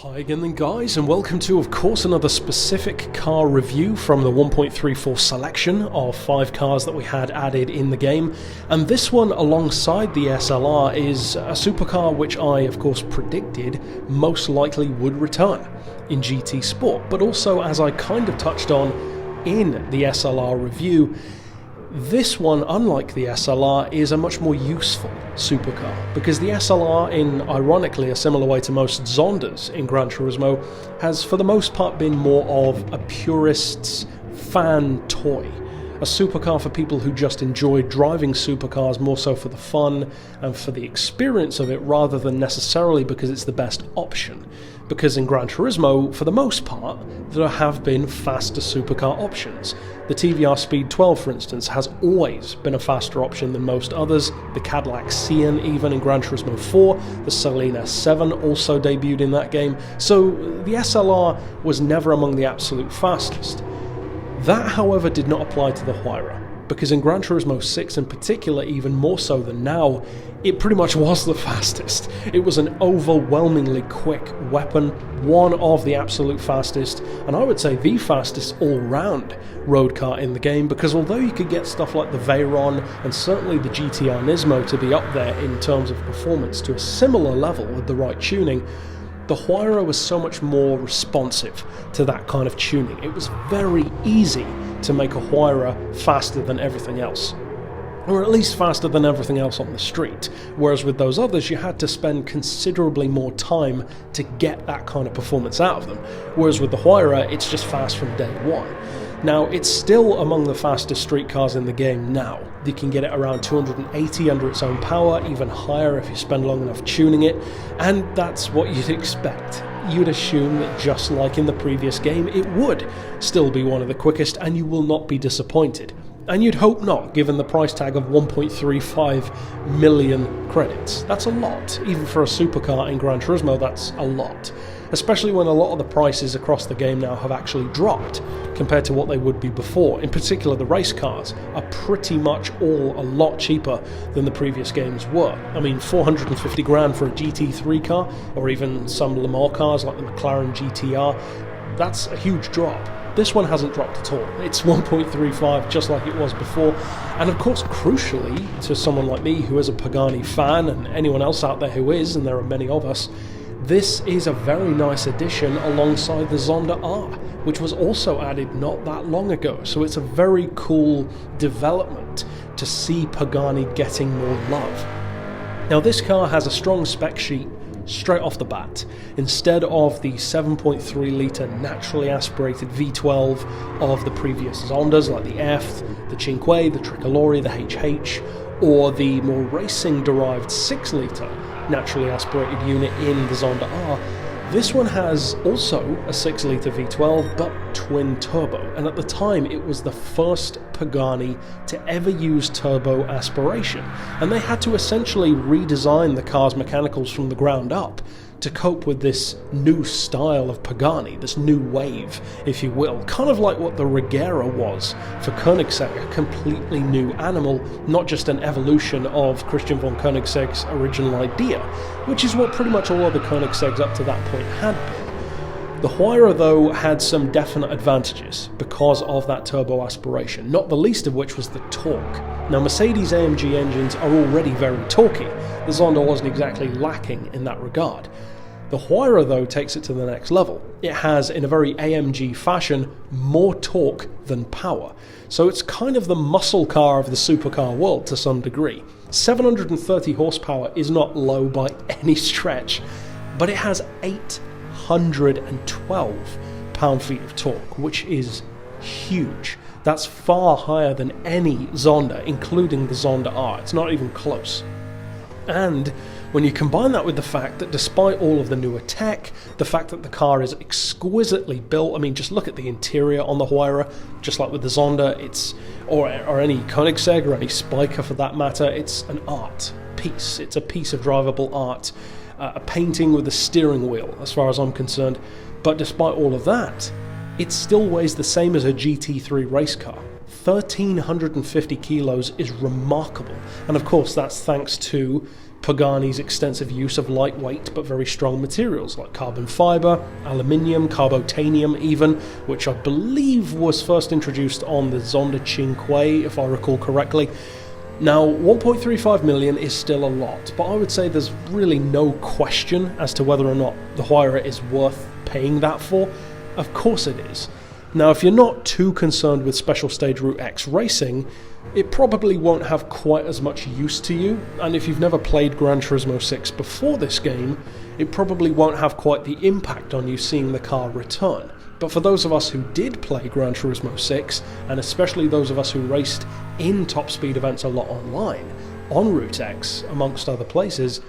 Hi again then guys, and welcome to of course another specific car review from the 1.34 selection of 5 cars that we had added in the game. And this one alongside the SLR is a supercar which I of course predicted most likely would return in GT Sport, but also, as I kind of touched on in the SLR review, this one, unlike the SLR, is a much more useful supercar, because the SLR, in ironically a similar way to most Zondas in Gran Turismo, has for the most part been more of a purist's fan toy. A supercar for people who just enjoy driving supercars more so for the fun and for the experience of it, rather than necessarily because it's the best option. Because in Gran Turismo, for the most part, there have been faster supercar options. The TVR Speed 12, for instance, has always been a faster option than most others. The Cadillac Cian, even in Gran Turismo 4, the Saleen 7 also debuted in that game. So the SLR was never among the absolute fastest. That, however, did not apply to the Huayra, because in Gran Turismo 6 in particular, even more so than now, it pretty much was the fastest. It was an overwhelmingly quick weapon, one of the absolute fastest, and I would say the fastest all-round road car in the game, because although you could get stuff like the Veyron and certainly the GTR Nismo to be up there in terms of performance to a similar level with the right tuning, the Huayra was so much more responsive to that kind of tuning. It was very easy to make a Huayra faster than everything else, or at least faster than everything else on the street, whereas with those others you had to spend considerably more time to get that kind of performance out of them, whereas with the Huayra it's just fast from day one. Now, it's still among the fastest street cars in the game now. You can get it around 280 under its own power, even higher if you spend long enough tuning it, and that's what you'd expect. You'd assume that just like in the previous game, it would still be one of the quickest, and you will not be disappointed. And you'd hope not, given the price tag of 1.35 million credits. That's a lot. Even for a supercar in Gran Turismo, that's a lot. Especially when a lot of the prices across the game now have actually dropped compared to what they would be before. In particular, the race cars are pretty much all a lot cheaper than the previous games were. I mean, 450 grand for a GT3 car, or even some Le Mans cars like the McLaren GTR, that's a huge drop. This one hasn't dropped at all. It's 1.35 just like it was before, and of course crucially to someone like me who is a Pagani fan, and anyone else out there who is, and there are many of us, this is a very nice addition alongside the Zonda R, which was also added not that long ago. So it's a very cool development to see Pagani getting more love. Now, this car has a strong spec sheet straight off the bat. Instead of the 7.3 litre naturally aspirated V12 of the previous Zondas like the F, the Cinque, the Tricolore, the HH, or the more racing derived 6 litre naturally aspirated unit in the Zonda R, this one has also a 6 litre V12 but twin turbo, and at the time it was the first Pagani to ever use turbo aspiration, and they had to essentially redesign the car's mechanicals from the ground up to cope with this new style of Pagani, this new wave, if you will. Kind of like what the Regera was for Koenigsegg, a completely new animal, not just an evolution of Christian von Koenigsegg's original idea, which is what pretty much all other Koenigsegg's up to that point had been. The Huayra, though, had some definite advantages because of that turbo aspiration, not the least of which was the torque. Now, Mercedes AMG engines are already very torquey. The Zonda wasn't exactly lacking in that regard. The Huayra, though, takes it to the next level. It has, in a very AMG fashion, more torque than power. So it's kind of the muscle car of the supercar world to some degree. 730 horsepower is not low by any stretch, but it has 812 pound-feet of torque, which is huge. That's far higher than any Zonda, including the Zonda R. It's not even close. And when you combine that with the fact that despite all of the newer tech, the fact that the car is exquisitely built, I mean, just look at the interior on the Huayra, just like with the Zonda, or any Koenigsegg or any Spiker for that matter, it's an art piece. It's a piece of drivable art, a painting with a steering wheel, as far as I'm concerned. But despite all of that, it still weighs the same as a GT3 race car. 1,350 kilos is remarkable, and of course that's thanks to Pagani's extensive use of lightweight but very strong materials like carbon fibre, aluminium, carbotanium even, which I believe was first introduced on the Zonda Cinque, if I recall correctly. Now, 1.35 million is still a lot, but I would say there's really no question as to whether or not the Huayra is worth paying that for. Of course it is. Now, if you're not too concerned with Special Stage Route X racing, it probably won't have quite as much use to you, and if you've never played Gran Turismo 6 before this game, it probably won't have quite the impact on you seeing the car return. But for those of us who did play Gran Turismo 6, and especially those of us who raced in top speed events a lot online, on Route X, amongst other places,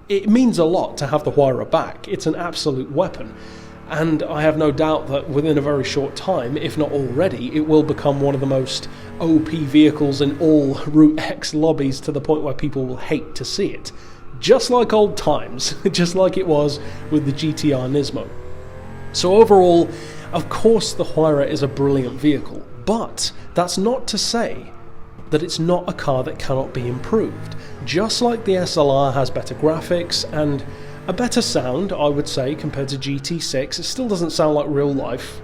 it means a lot to have the Huayra back. It's an absolute weapon. And I have no doubt that within a very short time, if not already, it will become one of the most OP vehicles in all Route X lobbies, to the point where people will hate to see it. Just like old times, just like it was with the GTR Nismo. So overall, of course the Huayra is a brilliant vehicle, but that's not to say that it's not a car that cannot be improved. Just like the SLR has better graphics and a better sound, I would say, compared to GT6. It still doesn't sound like real life,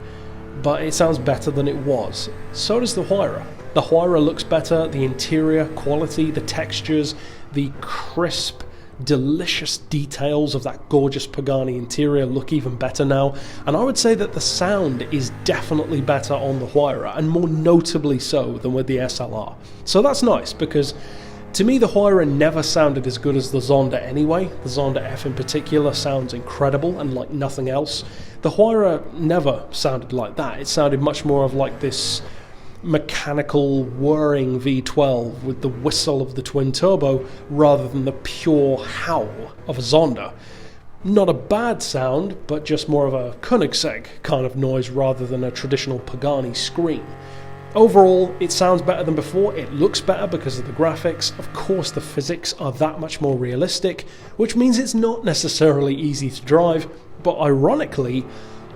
but it sounds better than it was. So does the Huayra. The Huayra looks better, the interior quality, the textures, the crisp, delicious details of that gorgeous Pagani interior look even better now, and I would say that the sound is definitely better on the Huayra, and more notably so than with the SLR. So that's nice, because to me the Huayra never sounded as good as the Zonda anyway. The Zonda F in particular sounds incredible and like nothing else. The Huayra never sounded like that. It sounded much more of like this mechanical whirring V12 with the whistle of the twin turbo rather than the pure howl of a Zonda. Not a bad sound, but just more of a Koenigsegg kind of noise rather than a traditional Pagani scream. Overall, it sounds better than before, it looks better because of the graphics. Of course, the physics are that much more realistic, which means it's not necessarily easy to drive, but ironically,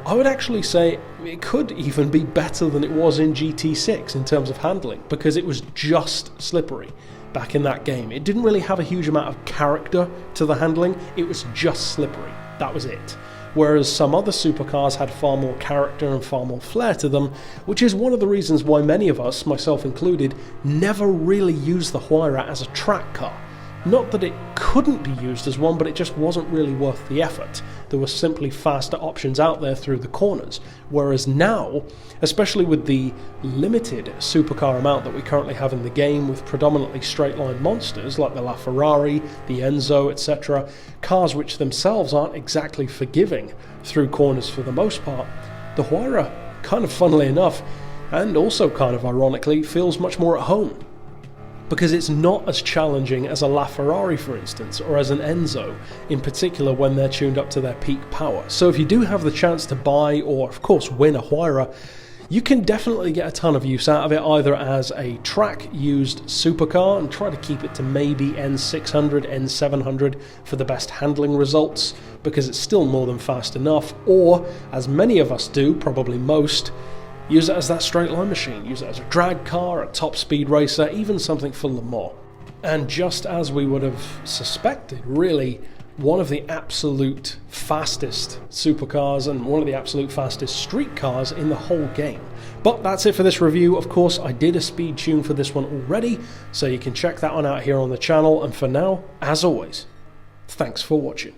I would actually say it could even be better than it was in GT6 in terms of handling, because it was just slippery back in that game. It didn't really have a huge amount of character to the handling, it was just slippery. That was it. Whereas some other supercars had far more character and far more flair to them, which is one of the reasons why many of us, myself included, never really used the Huayra as a track car. Not that it couldn't be used as one, but it just wasn't really worth the effort. There were simply faster options out there through the corners. Whereas now, especially with the limited supercar amount that we currently have in the game, with predominantly straight-line monsters like the LaFerrari, the Enzo, etc., cars which themselves aren't exactly forgiving through corners for the most part, the Huayra, kind of funnily enough, and also kind of ironically, feels much more at home. Because it's not as challenging as a LaFerrari, for instance, or as an Enzo, in particular when they're tuned up to their peak power. So if you do have the chance to buy, or of course win a Huayra, you can definitely get a ton of use out of it, either as a track-used supercar and try to keep it to maybe N600, N700 for the best handling results, because it's still more than fast enough, or, as many of us do, probably most, use it as that straight line machine, use it as a drag car, a top speed racer, even something for Le Mans. And just as we would have suspected, really, one of the absolute fastest supercars and one of the absolute fastest street cars in the whole game. But that's it for this review. Of course, I did a speed tune for this one already, so you can check that one out here on the channel. And for now, as always, thanks for watching.